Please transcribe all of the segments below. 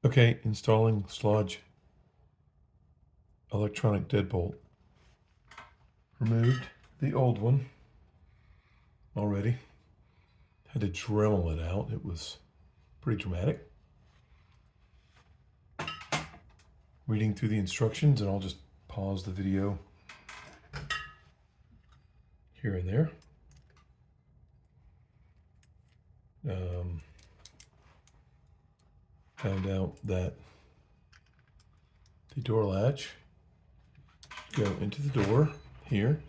Okay, installing Slage electronic deadbolt. Removed the old one already. Had to Dremel it out. It was pretty dramatic. Reading through the instructions, and I'll just pause the video here and there. Found out that the door latch go into the door here.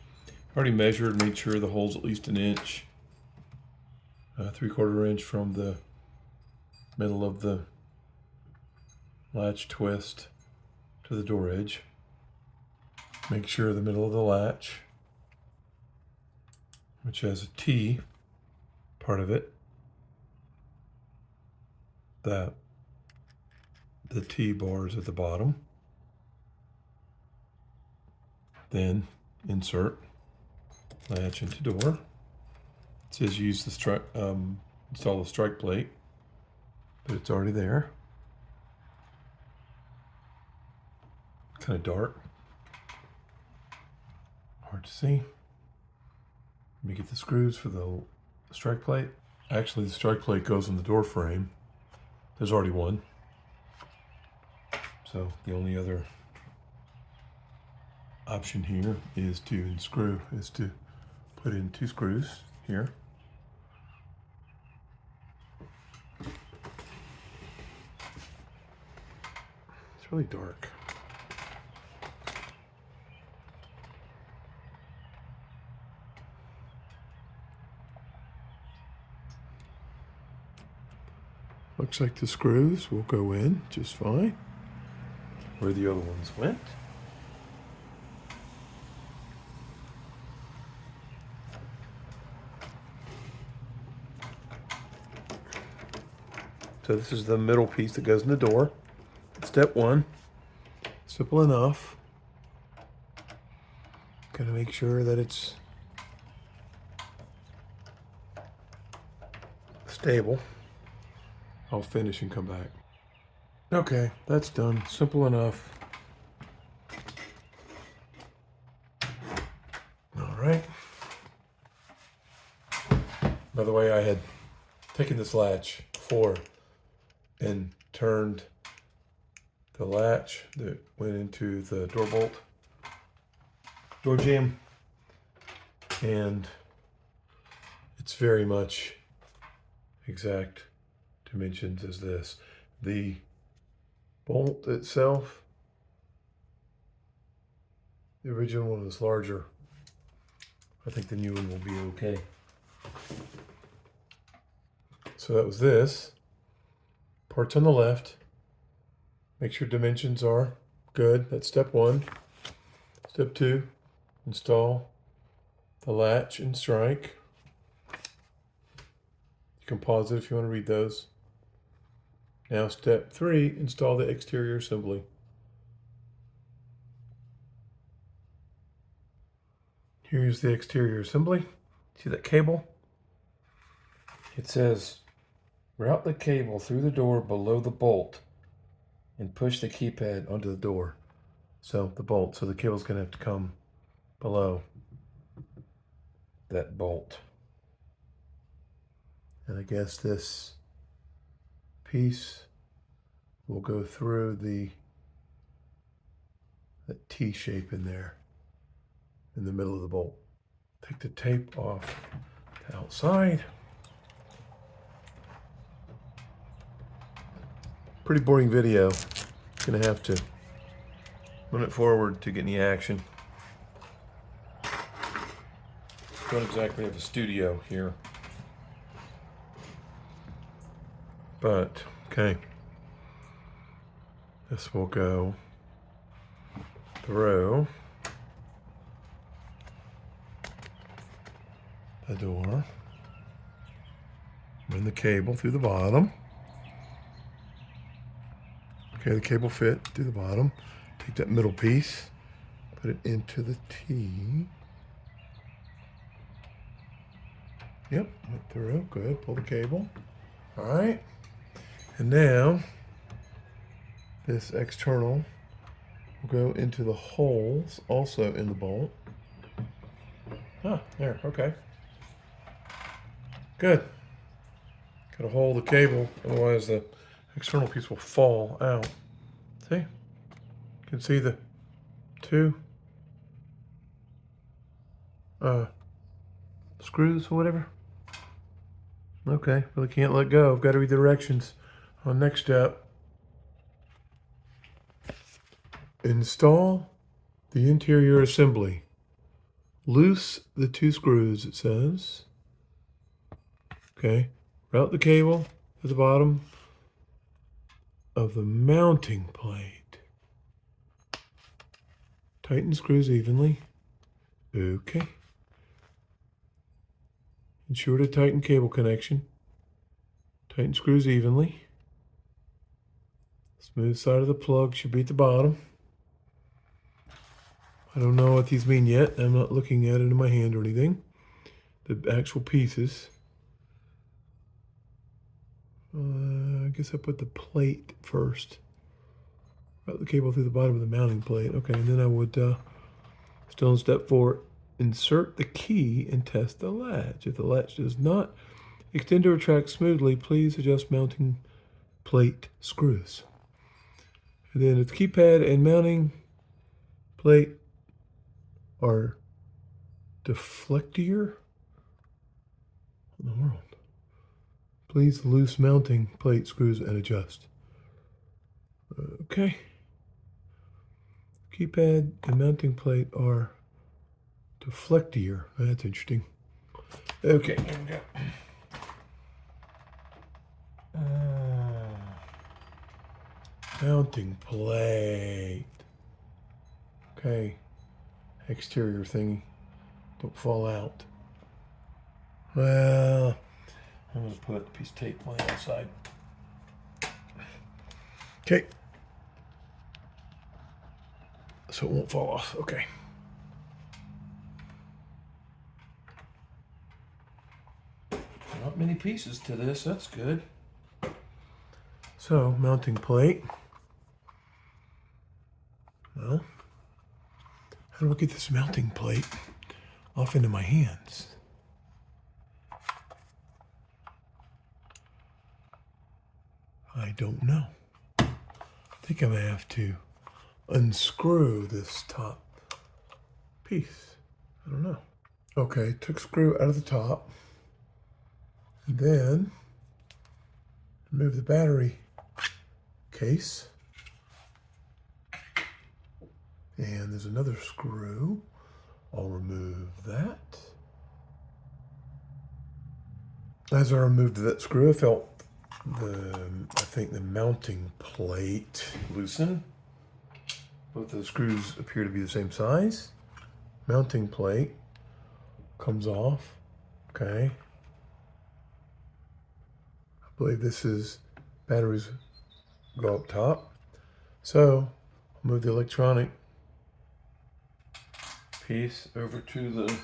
Already measured, made sure the hole's at least an inch, 3/4 inch from the middle of the latch twist to the door edge. Make sure the middle of the latch, which has a T part of it, that the T bar is at the bottom. Then insert latch into door. It says use the install the strike plate, but it's already there. Kind of dark, hard to see. Let me get the screws for the strike plate. Actually, the strike plate goes on the door frame. There's already one. So the only other option here is to put in 2 screws here. It's really dark. Looks like the screws will go in just fine where the other ones went. So this is the middle piece that goes in the door. Step 1, simple enough. Gotta make sure that it's stable. I'll finish and come back. Okay, that's done. Simple enough. All right. By the way, I had taken this latch before and turned the latch that went into the door bolt, door jamb, and it's very much exact dimensions as this. The bolt itself, the original one was larger. I think the new one will be okay. So that was this. Parts on the left. Make sure dimensions are good. That's step 1. Step 2, install the latch and strike. You can pause it if you want to read those. Now step 3, install the exterior assembly. Here's the exterior assembly. See that cable? It says route the cable through the door below the bolt and push the keypad onto the door. So the bolt, so the cable's gonna have to come below that bolt. And I guess this piece will go through that T shape in there in the middle of the bolt. Take the tape off the outside. Pretty boring video. Gonna have to run it forward to get any action. Don't exactly have a studio here. But, okay. This will go through the door. Run the cable through the bottom. Okay, the cable fit through the bottom. Take that middle piece, put it into the T. Yep, went through, good, pull the cable. All right, and now this external will go into the holes also in the bolt. Ah, there, okay. Good. Gotta hold the cable, otherwise the external piece will fall out. See? You can see the two screws or whatever. Okay, really can't let go. I've got to read the directions. On next step, install the interior assembly. Loose the two screws, it says. Okay, route the cable to the bottom of the mounting plate. Tighten screws evenly. Okay. Ensure to tighten cable connection. Tighten screws evenly. Smooth side of the plug should be at the bottom. I don't know what these mean yet. I'm not looking at it in my hand or anything. The actual pieces. I guess I put the plate first. Route the cable through the bottom of the mounting plate. Okay, and then I would, still in step 4, insert the key and test the latch. If the latch does not extend or retract smoothly, please adjust mounting plate screws. And then if the keypad and mounting plate are deflectier, what in the world? Please loose mounting plate screws and adjust. Okay. Keypad and mounting plate are deflectier. That's interesting. Okay, here we go. Mounting plate. Okay. Exterior thingy. Don't fall out. Well, I'm going to put a piece of tape on the outside. Okay. So it won't fall off. Okay. Not many pieces to this. That's good. So, mounting plate. Well, how do I get this mounting plate off into my hands? I don't know. I think I'm going to have to unscrew this top piece. I don't know. Okay, took screw out of the top. And then remove the battery case. And there's another screw. I'll remove that. As I removed that screw, I felt I think the mounting plate loosen. Both of the screws appear to be the same size. Mounting plate comes off. Okay. I believe this is batteries go up top. So I'll move the electronic piece over to the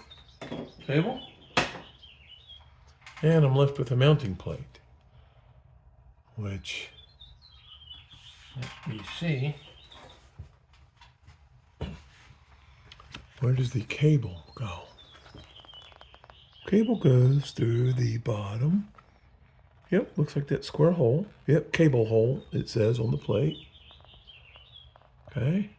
table. And I'm left with a mounting plate, which, let me see. Where does the cable go? Cable goes through the bottom. Yep, looks like that square hole. Yep, cable hole, it says on the plate. Okay.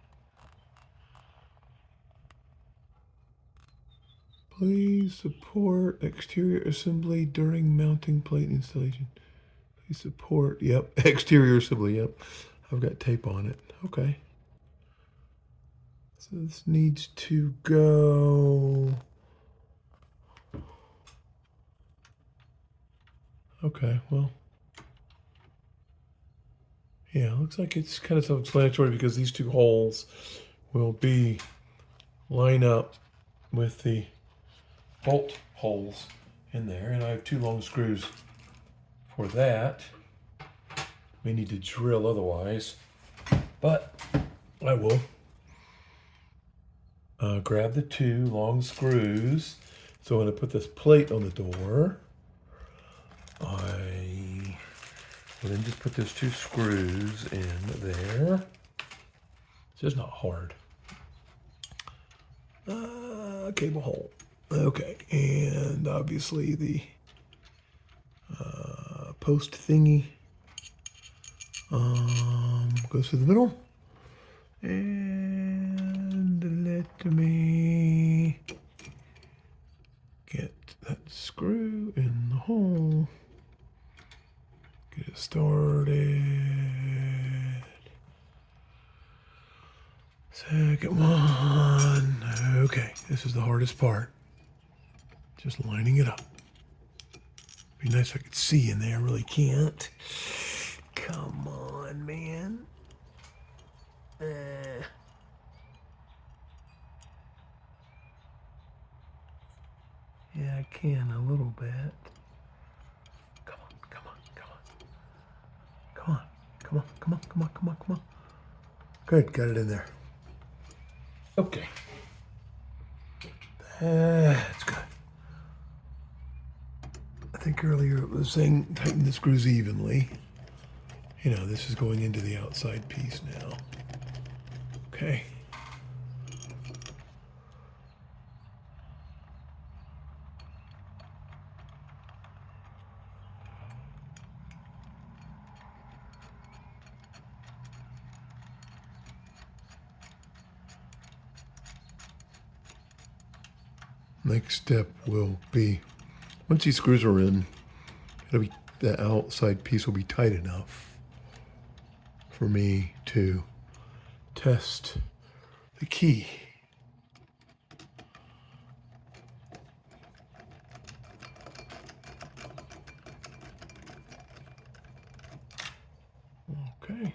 Please support exterior assembly during mounting plate installation. Please support, yep, exterior assembly, yep. I've got tape on it. Okay. So this needs to go. Okay, well. Yeah, looks like it's kind of self-explanatory because these two holes will line up with the bolt holes in there. And I have 2 long screws for that. May need to drill otherwise, but I will. Grab the 2 long screws. So when I put this plate on the door, I And then just put those 2 screws in there. It's just not hard. Cable hole. Okay, and obviously the post thingy goes through the middle. And let me get that screw in the hole. Get it started. Second one. Okay, this is the hardest part. Just lining it up. Be nice if I could see in there. Really can't. Come on, man. Yeah, I can a little bit. Come on, come on, come on. Come on, come on, come on, come on, come on, come on. Good, got it in there. Okay. That's good. I think earlier it was saying tighten the screws evenly. You know, this is going into the outside piece now. Okay. Next step will be, once these screws are in, it'll be, the outside piece will be tight enough for me to test the key. Okay.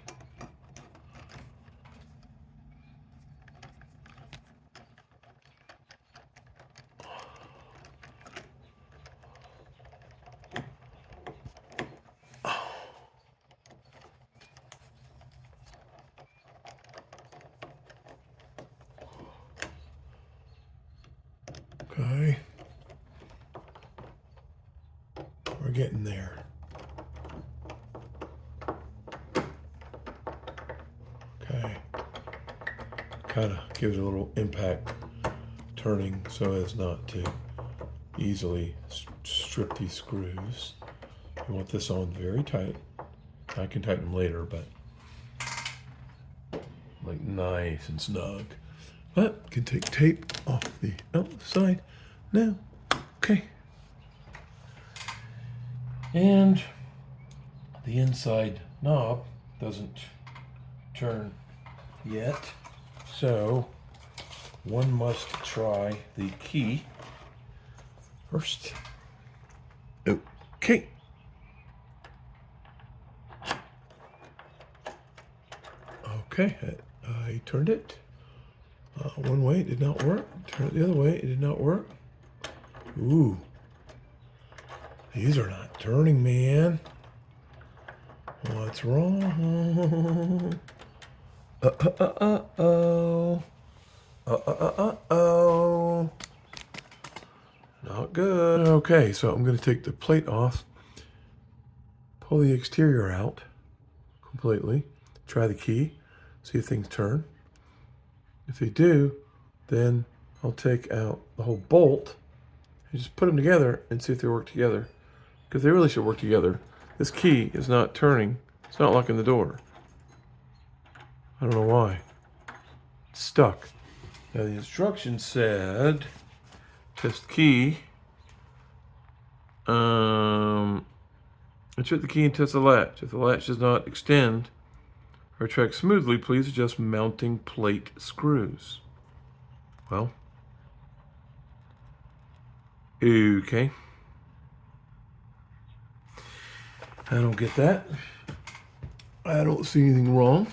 Okay. We're getting there. Okay. Kind of gives a little impact turning so as not to easily strip these screws. You want this on very tight. I can tighten them later, but like nice and snug. But can take tape off the outside now. Okay. And the inside knob doesn't turn yet, so one must try the key first. Okay. Okay, I turned it. One way, it did not work. Turn it the other way, it did not work. Ooh. These are not turning, man. What's wrong? Uh-oh. Uh-oh. Not good. Okay, so I'm going to take the plate off, pull the exterior out completely, try the key, see if things turn. If they do, then I'll take out the whole bolt and just put them together and see if they work together. Because they really should work together. This key is not turning. It's not locking the door. I don't know why. It's stuck. Now the instructions said, test key. Insert the key and test the latch. If the latch does not extend or retract smoothly, please adjust mounting plate screws. Well, okay. I don't get that. I don't see anything wrong.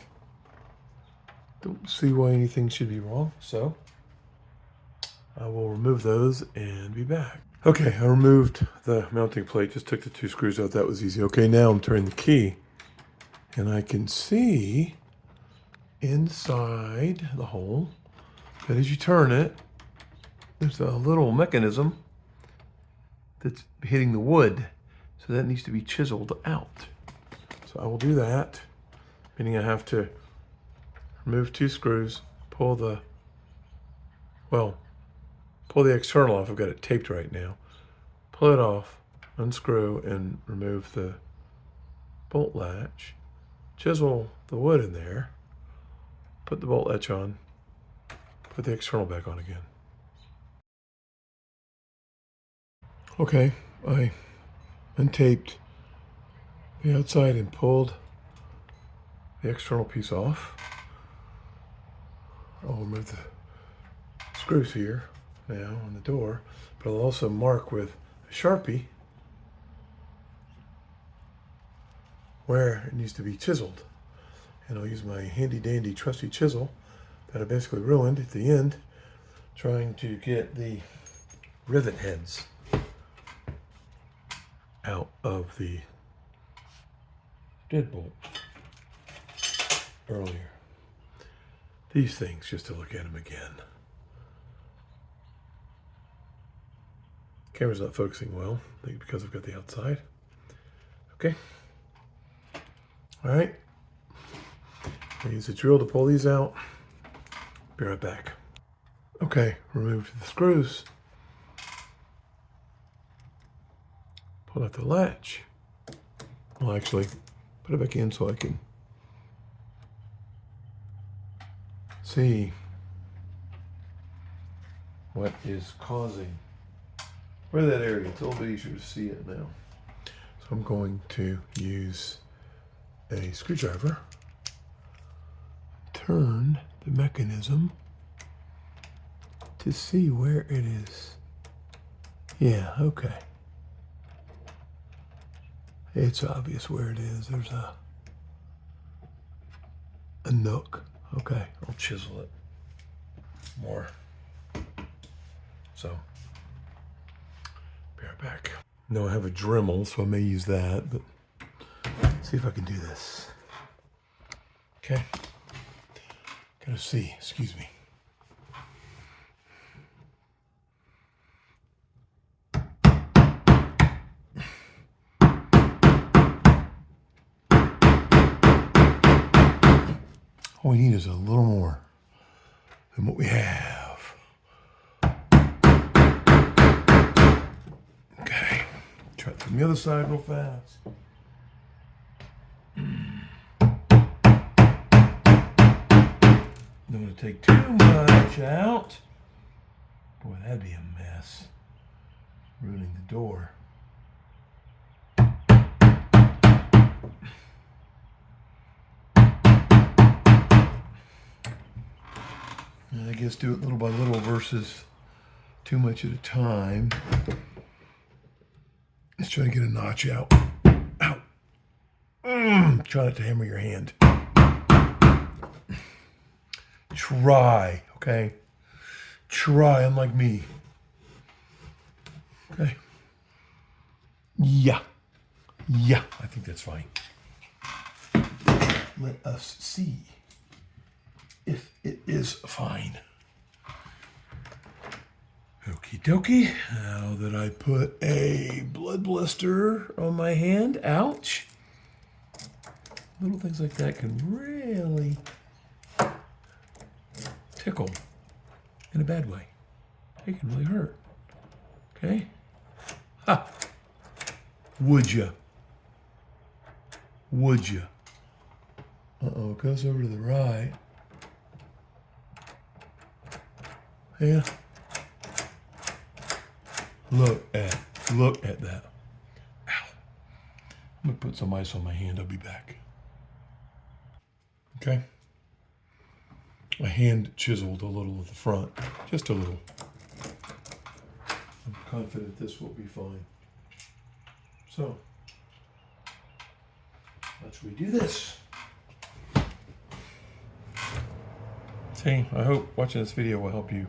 Don't see why anything should be wrong, so I will remove those and be back. Okay, I removed the mounting plate, just took the 2 screws out. That was easy. Okay, now I'm turning the key, and I can see inside the hole that as you turn it, there's a little mechanism that's hitting the wood. So that needs to be chiseled out. So I will do that, meaning I have to remove 2 screws, pull the external off. I've got it taped right now. Pull it off, unscrew, and remove the bolt latch. Chisel the wood in there, put the bolt latch on, put the external back on again. Okay, I untaped the outside and pulled the external piece off. I'll remove the screws here now on the door, but I'll also mark with a Sharpie where it needs to be chiseled. And I'll use my handy dandy trusty chisel that I basically ruined at the end, trying to get the rivet heads out of the deadbolt earlier. These things, just to look at them again. Camera's not focusing well, I think because I've got the outside. Okay. All right. I use a drill to pull these out. Be right back. Okay, removed the screws. Pull out the latch. Well, actually, put it back in so I can see what is causing where that area. It's a little bit easier to see it now. So I'm going to use a screwdriver, turn the mechanism to see where it is. Yeah, okay. It's obvious where it is. There's a nook. Okay, I'll chisel it more. So, be right back. No, I have a Dremel, so I may use that, but see if I can do this. Okay. Gotta see, excuse me. All we need is a little more than what we have. Okay, try it from the other side real fast. Don't want to take too much out. Boy, that'd be a mess. Ruining the door. And I guess do it little by little versus too much at a time. Let's try to get a notch out. Ow. Try not to hammer your hand. Try, okay? Try, unlike me. Okay. Yeah. Yeah, I think that's fine. Let us see if it is fine. Okie dokie. Now that I put a blood blister on my hand, ouch. Little things like that can really tickle in a bad way. It can really hurt. Okay? Ha! Would ya? Would ya? Uh-oh, it goes over to the right. Yeah. Look at that. Ow. I'm gonna put some ice on my hand. I'll be back. Okay. My hand chiseled a little at the front, just a little. I'm confident this will be fine. So, let's redo this. See, I hope watching this video will help you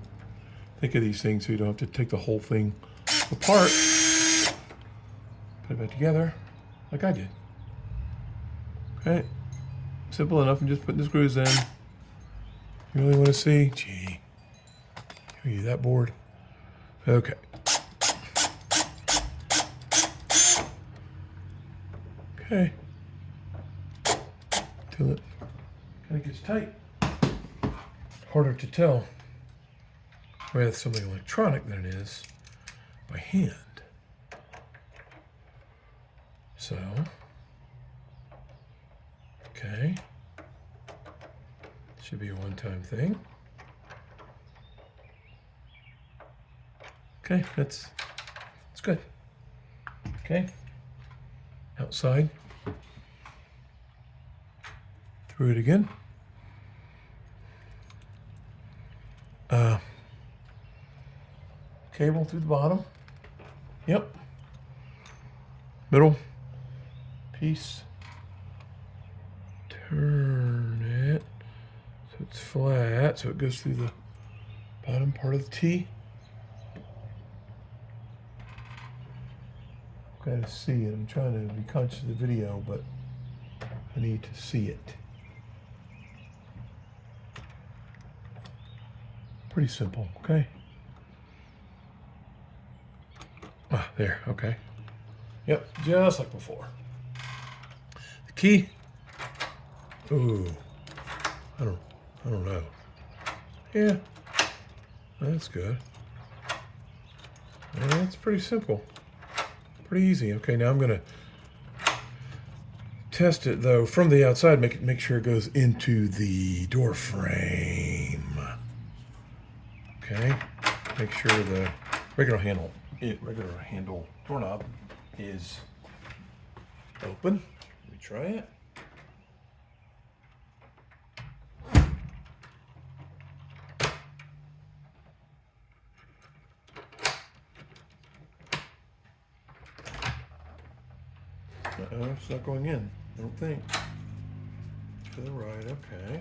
think of these things so you don't have to take the whole thing apart. Put it back together like I did. Okay. Simple enough. I'm just putting the screws in. You really want to see? Gee. Are you that bored? Okay. Okay. until it kind of gets tight. Harder to tell with something electronic than it is by hand. So, okay. Should be a one-time thing. Okay, that's good. Okay, outside. Through it again. Cable through the bottom. Yep. Middle piece. Turn it so it's flat, so it goes through the bottom part of the T. I've got to see it. I'm trying to be conscious of the video, but I need to see it. Pretty simple, okay? Ah, there, okay. Yep, just like before. The key. Ooh, I don't know. Yeah, that's good. That's pretty simple. Pretty easy. Okay, now I'm gonna test it though from the outside. Make sure it goes into the door frame. Okay, make sure the regular handle doorknob is open. Let me try it. It's not going in, I don't think. To the right, okay.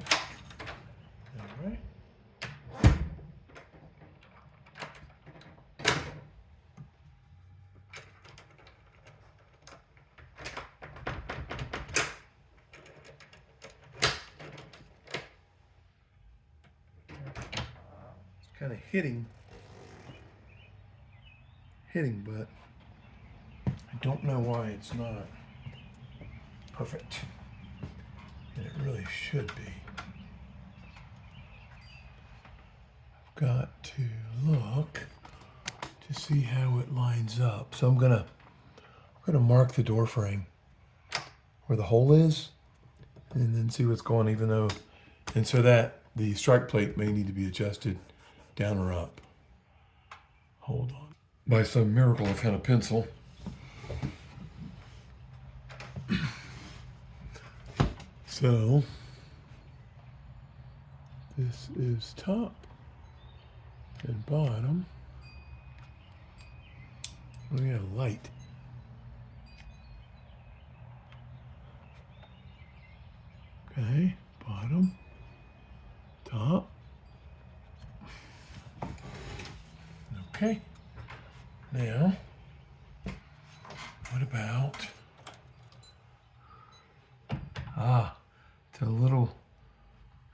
All right. It's kind of hitting, but I don't know why it's not perfect. And it really should be. I've got to look to see how it lines up. So I'm gonna mark the door frame where the hole is, and then see what's going, even though, and so that the strike plate may need to be adjusted down or up. Hold on. By some miracle, I found a pencil. So, this is top and bottom. We got a light. Okay, bottom, top. Okay, now, what about, the little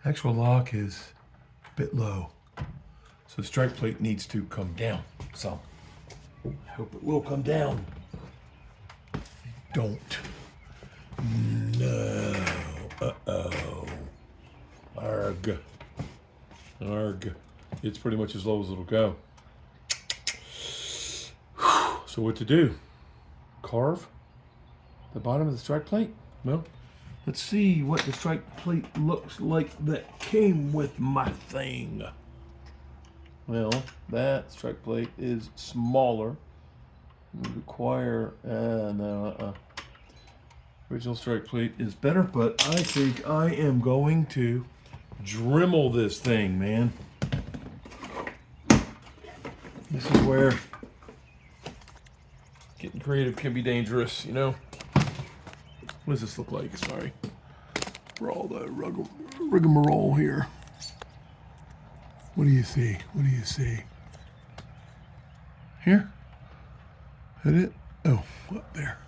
actual lock is a bit low. So the strike plate needs to come down. So I hope it will come down. Don't. No. Uh-oh. Arg. Arg. It's pretty much as low as it'll go. So what to do? Carve the bottom of the strike plate? No. Let's see what the strike plate looks like that came with my thing. Well, that strike plate is smaller. We require, original strike plate is better, but I think I am going to Dremel this thing, man. This is where getting creative can be dangerous, you know? What does this look like? Sorry for all the rigmarole here. What do you see? What do you see? Here? Is that it? Oh, up there.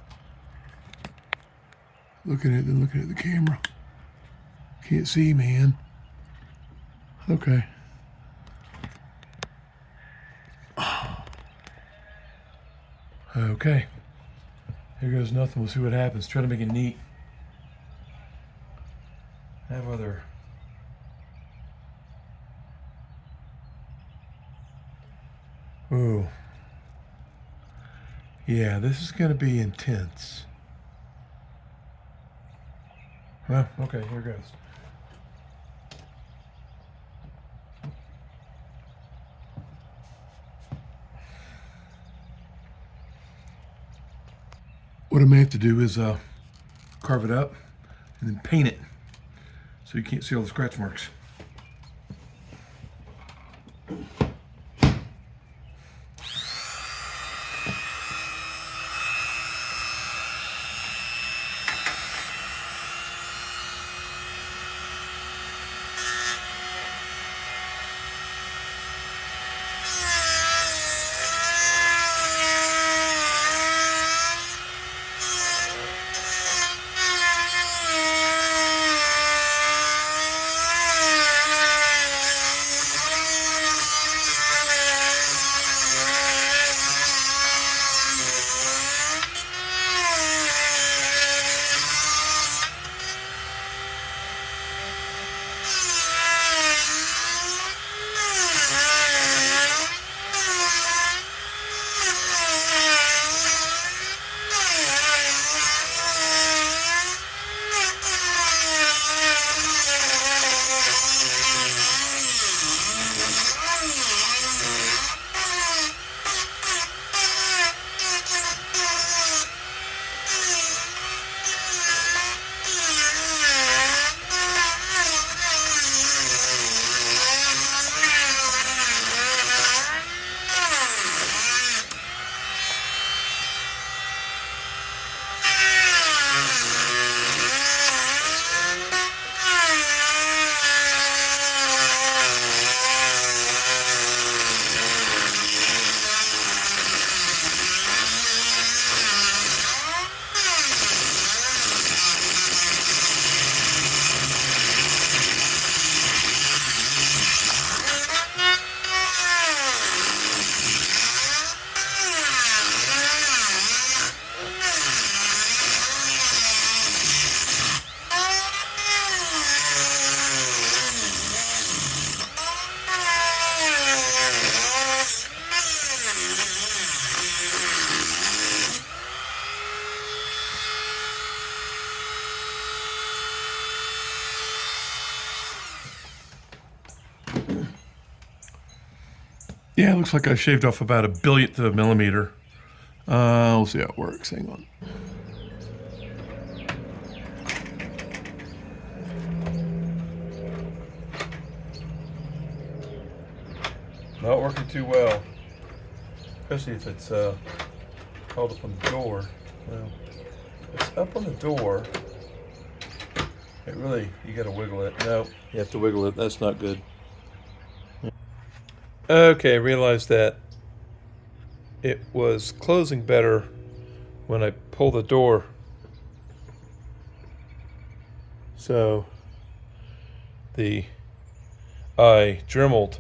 Looking at the camera. Can't see, man. Okay. Okay. Here goes nothing. We'll see what happens. Try to make it neat. I have other. Ooh. Yeah, this is going to be intense. Well, okay, here goes. What I may have to do is carve it up and then paint it so you can't see all the scratch marks. Yeah, it looks like I shaved off about a billionth of a millimeter. We'll see how it works. Hang on. Not working too well, especially if it's held up on the door. Well, it's up on the door. It really, you gotta wiggle it. No, you have to wiggle it. That's not good. Okay, I realized that it was closing better when I pull the door. So I dremeled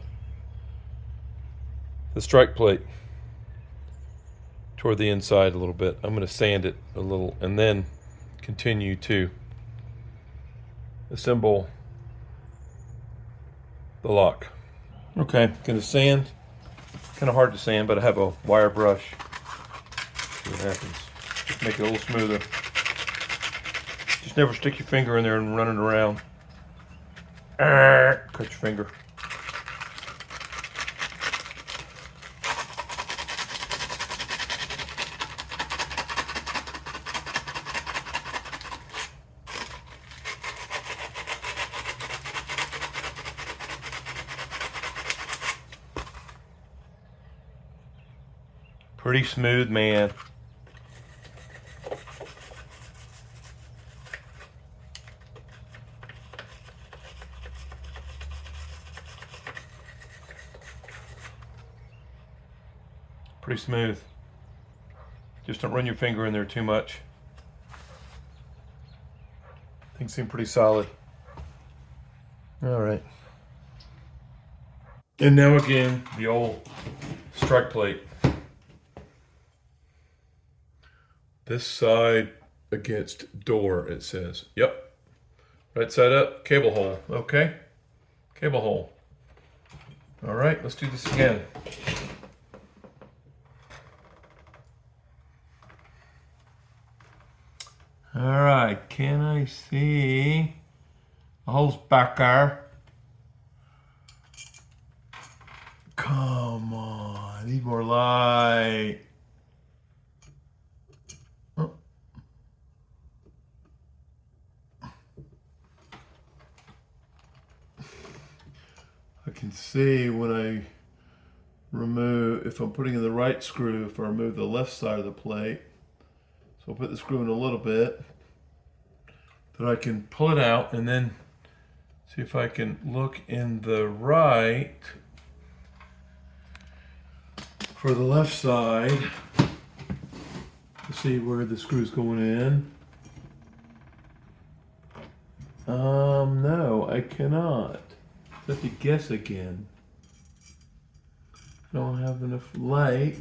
the strike plate toward the inside a little bit. I'm going to sand it a little and then continue to assemble the lock. Okay, going to sand. Kind of hard to sand, but I have a wire brush. See what happens. Just make it a little smoother. Just never stick your finger in there and run it around. Cut your finger. Pretty smooth, man. Pretty smooth. Just don't run your finger in there too much. Things seem pretty solid. All right. And now again, the old strike plate. This side against door, it says. Yep. Right side up, cable hole. Okay, cable hole. All right, let's do this again. All right, can I see the hole's back there? Come on, need more light. Oh. I can see when I remove, if I'm putting in the right screw, if I remove the left side of the plate. So I'll put the screw in a little bit, that I can pull it out and then see if I can look in the right for the left side to see where the screw's going in. No, I cannot. I have to guess again. I don't have enough light.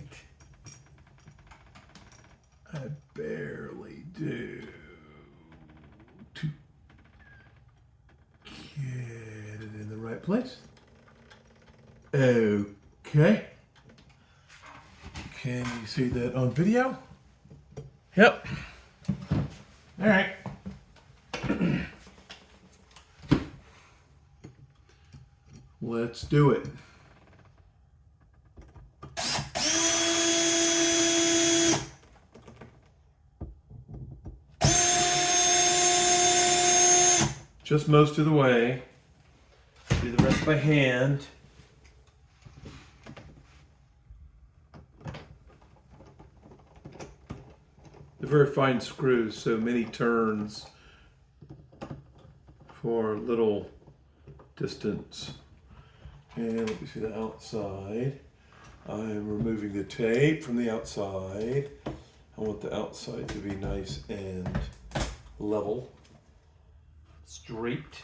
I barely do to get it in the right place. Okay. Can you see that on video? Yep. All right. Let's do it. Just most of the way. Do the rest by hand. They're very fine screws, so many turns for little distance. And let me see the outside. I'm removing the tape from the outside. I want the outside to be nice and level, straight.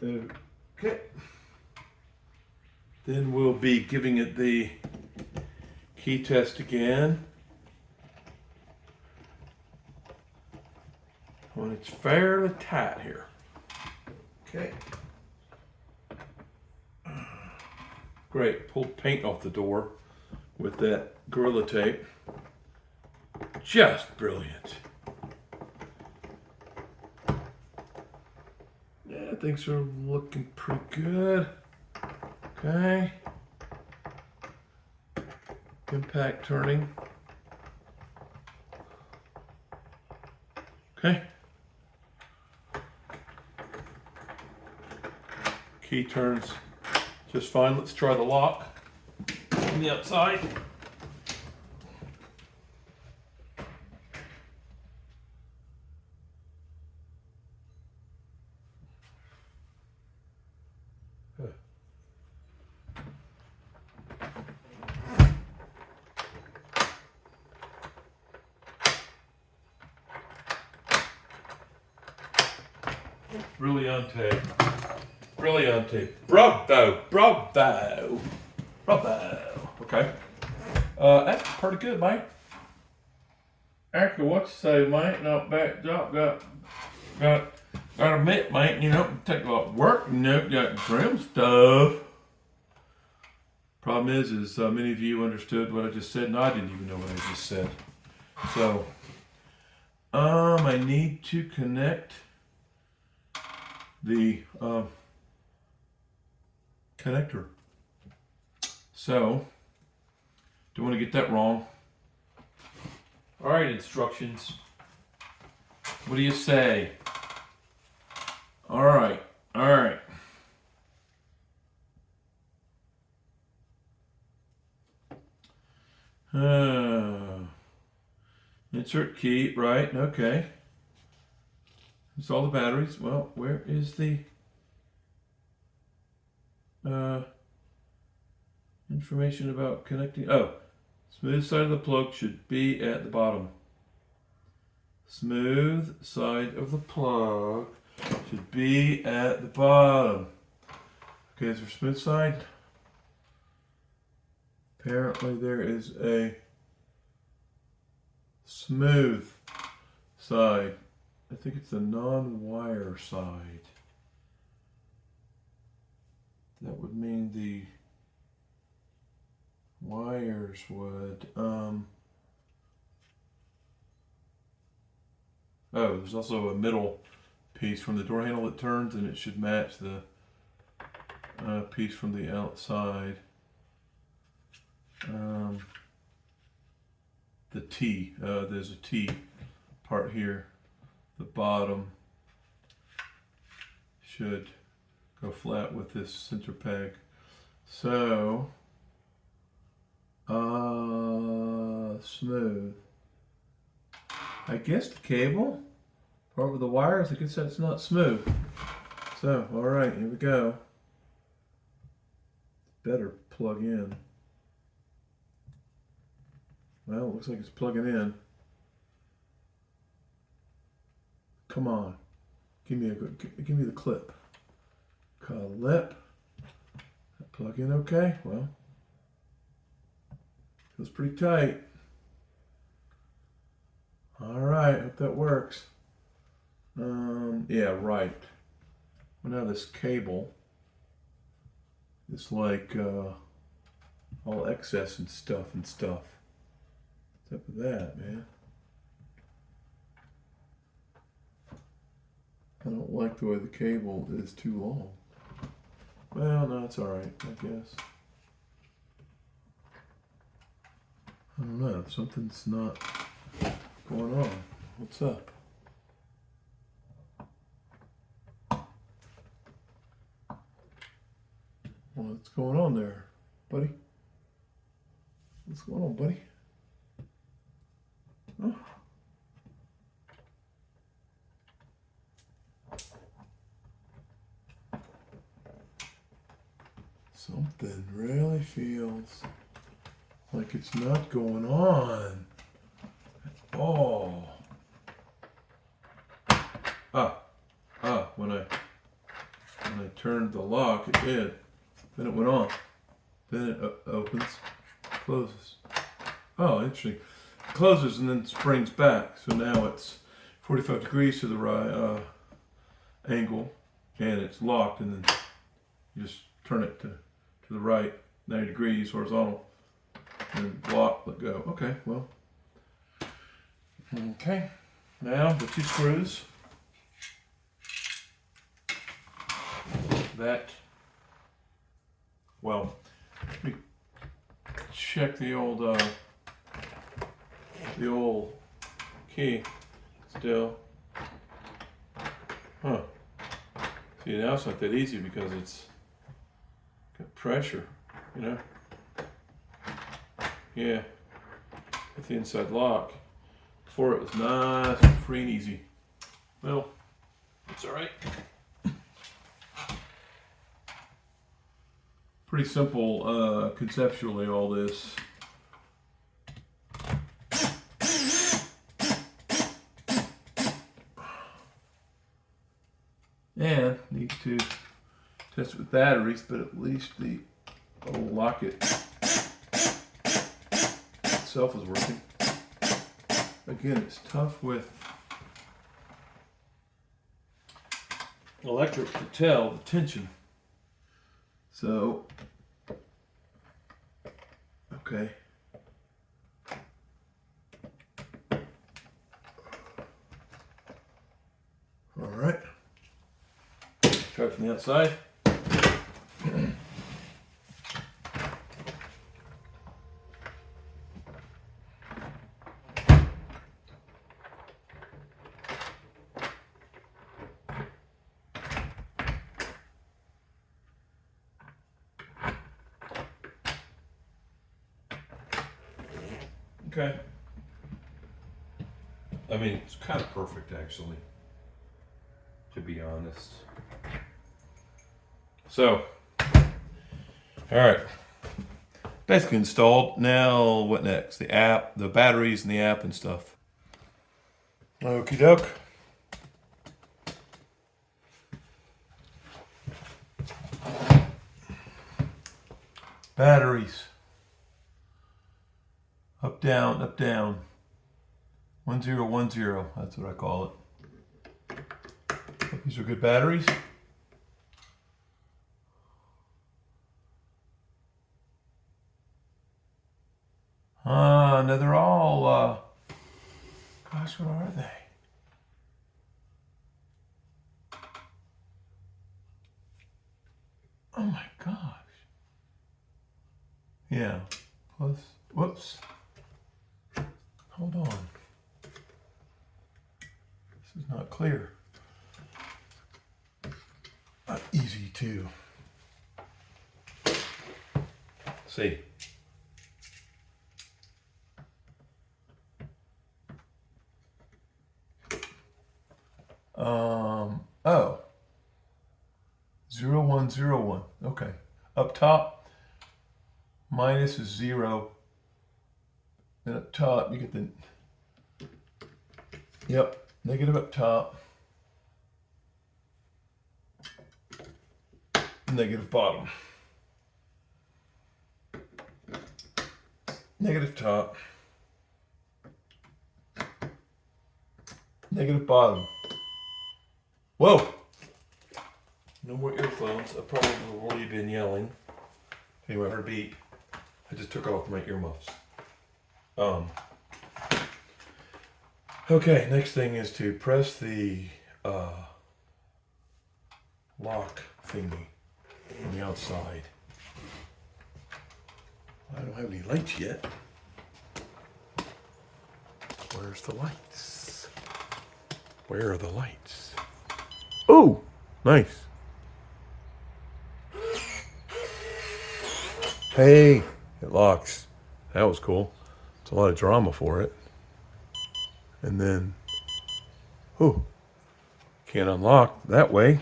Okay. Then we'll be giving it the key test again. When it's fairly tight here. Okay. Great. Pulled paint off the door with that Gorilla Tape. Just brilliant. Yeah, things are looking pretty good. Okay. Impact turning. Okay. Key turns just fine. Let's try the lock on the outside. Brilliante. Brilliante. Bravo. Bravo. Bravo. Okay. That's pretty good, mate. Actually, what you say, mate? Not bad job. Got to admit, mate, you know, it take a lot of work, you know, got trim stuff. Problem is many of you understood what I just said, and I didn't even know what I just said. So, I need to connect the connector. So, don't want to get that wrong. All right, instructions. What do you say? All right, all right. Insert key, right, okay. Install the batteries. Well, where is the information about connecting? Oh, smooth side of the plug should be at the bottom. Smooth side of the plug should be at the bottom. Okay, is there a smooth side? Apparently there is a smooth side. I think it's the non-wire side. That would mean the wires would, oh, there's also a middle piece from the door handle that turns, and it should match the piece from the outside. The T, there's a T part here. The bottom should go flat with this center peg. So, smooth. I guess the cable, part with the wires, I guess that's not smooth. So, all right, here we go. Better plug in. Well, it looks like it's plugging in. Come on, give me the clip. Clip. Plug in okay. Well, feels pretty tight. All right, hope that works. Yeah, right. Well, now this cable is like all excess and stuff. What's up with that, man? I don't like the way the cable is too long. Well, no, it's all right, I guess. I don't know, something's not going on. What's up? What's going on there, buddy? What's going on, buddy? Oh. Something really feels like it's not going on at all. When I turned the lock, it did. Then it went on. Then it opens, closes. Oh, interesting. It closes and then springs back. So now it's 45 degrees to the right angle, and it's locked, and then you just turn it to the right, 90 degrees horizontal, and lock, let go. Okay, well. Okay, now the two screws that, well, let me check the old key still. Huh. See, now it's not that easy because it's got pressure, you know? Yeah, with the inside lock. Before it was nice and free and easy. Well, it's all right. Pretty simple conceptually, all this. And need to test it with batteries, but at least the old locket itself is working. Again, it's tough with electric to tell the tension. So, okay. All right. Try it from the outside. Okay. I mean, it's kind of perfect, actually, to be honest. So, all right. Basically installed. Now, what next? The app, the batteries, and the app and stuff. Okie doke. Batteries. Up, down, up, down. 1010. That's what I call it. These are good batteries. No, they're all, gosh, what are they? Oh my gosh. Yeah, plus, whoops. Hold on. This is not clear. Not easy to see. Oh. 0101. Okay. Up top, minus is 0. And up top, you get the, yep, negative up top, negative bottom. Negative top, negative bottom. Whoa! No more earphones. I've probably already been yelling. Anyway, I heard a beat. I just took off my earmuffs. Okay, next thing is to press the lock thingy on the outside. I don't have any lights yet. Where's the lights? Where are the lights? Oh, nice. Hey, it locks. That was cool. It's a lot of drama for it. And then, oh, can't unlock that way.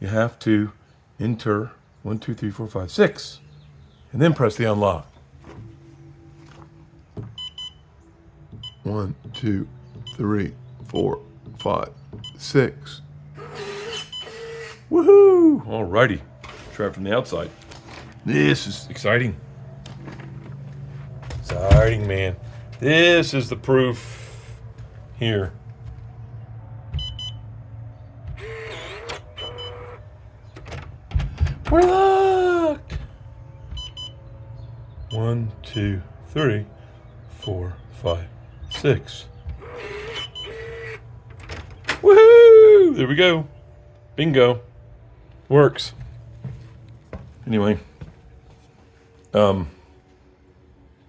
You have to enter 1, 2, 3, 4, 5, 6, and then press the unlock. 1, 2, 3, 4, 5, 6. Woohoo! Alrighty, try it from the outside. This is exciting. Exciting, man. This is the proof here. We're locked. 1, 2, 3, 4, 5, 6. Woohoo! There we go. Bingo. Works. Anyway.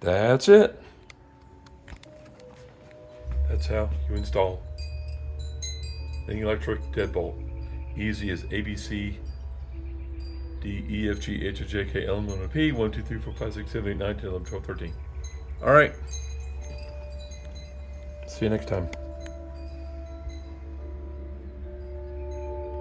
That's it. That's how you install an electric deadbolt. Easy as A, B, C, D, E, F, G, H, I, J, K, L, M, N, O, P. 1, 2, 3, 4, 5, 6, 7, 8, 9, 10, 11, 12, 13. All right. See you next time.